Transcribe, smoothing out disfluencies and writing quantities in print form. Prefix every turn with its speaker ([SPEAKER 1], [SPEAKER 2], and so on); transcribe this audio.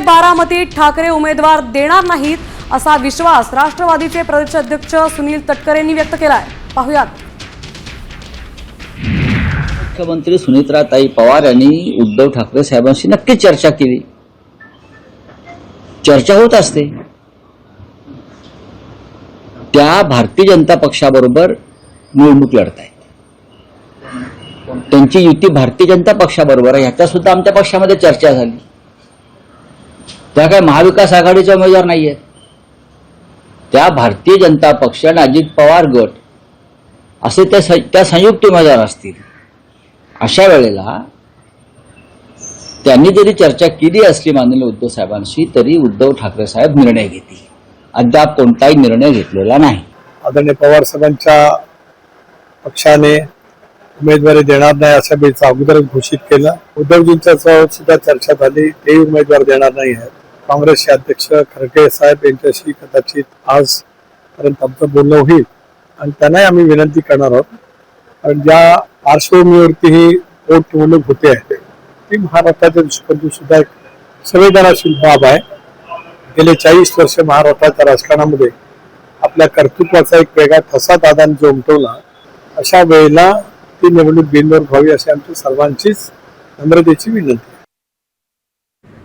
[SPEAKER 1] बारामतीत ठाकरे उमेदवार देणार नाहीत असा विश्वास राष्ट्रवादीचे प्रदेशाध्यक्ष सुनील तटकरेंनी व्यक्त केलाय। पाहुयात।
[SPEAKER 2] मुख्यमंत्री सुनेत्राताई पवार यांनी उद्धव ठाकरे साहेबांशी नक्कीच चर्चा केली, चर्चा होत असते। त्या भारतीय जनता पक्षाबरोबर निवडणूक लढतायत, त्यांची युती भारतीय जनता पक्षाबरोबर आहे, ह्याचा सुद्धा आमच्या पक्षामध्ये चर्चा झाली। त्या काय महाविकास आघाडीचे उमेदवार नाही आहेत, त्या भारतीय जनता पक्ष आणि अजित पवार गट असे त्या संयुक्त उमेदवार असतील। अशा वेळेला त्यांनी जरी चर्चा केली असली माननीय उद्धव साहेबांशी, तरी उद्धव ठाकरे साहेब निर्णय घेतील। अद्याप कोणताही निर्णय घेतलेला नाही।
[SPEAKER 3] आदरणीय पवार साहेबांच्या पक्षाने उमेदवारी देणार नाही असं बेचा अगोदरच घोषित केलं। उद्धवजींच्या सुद्धा चर्चा झाली, तेही उमेदवार देणार नाही आहेत। काँग्रेसचे अध्यक्ष खरगे साहेब यांच्याशी कदाचित आजपर्यंत आमचं बोलणं होईल आणि त्यांनाही आम्ही विनंती करणार आहोत, कारण ज्या पार्श्वभूमीवरती ही पोटनिवडणूक होते आहे ती महाराष्ट्राच्या दृष्टीकोनातून सुद्धा एक संवेदनाशील बाब आहे। गेले 40 वर्ष महाराष्ट्राच्या राजकारणामध्ये आपल्या कर्तृत्वाचा एक वेगळा ठसा दादांनी जो उमटवला, अशा वेळेला ती निवडणूक बिनविरोध व्हावी अशी आमची सर्वांचीच नम्रतेची विनंती।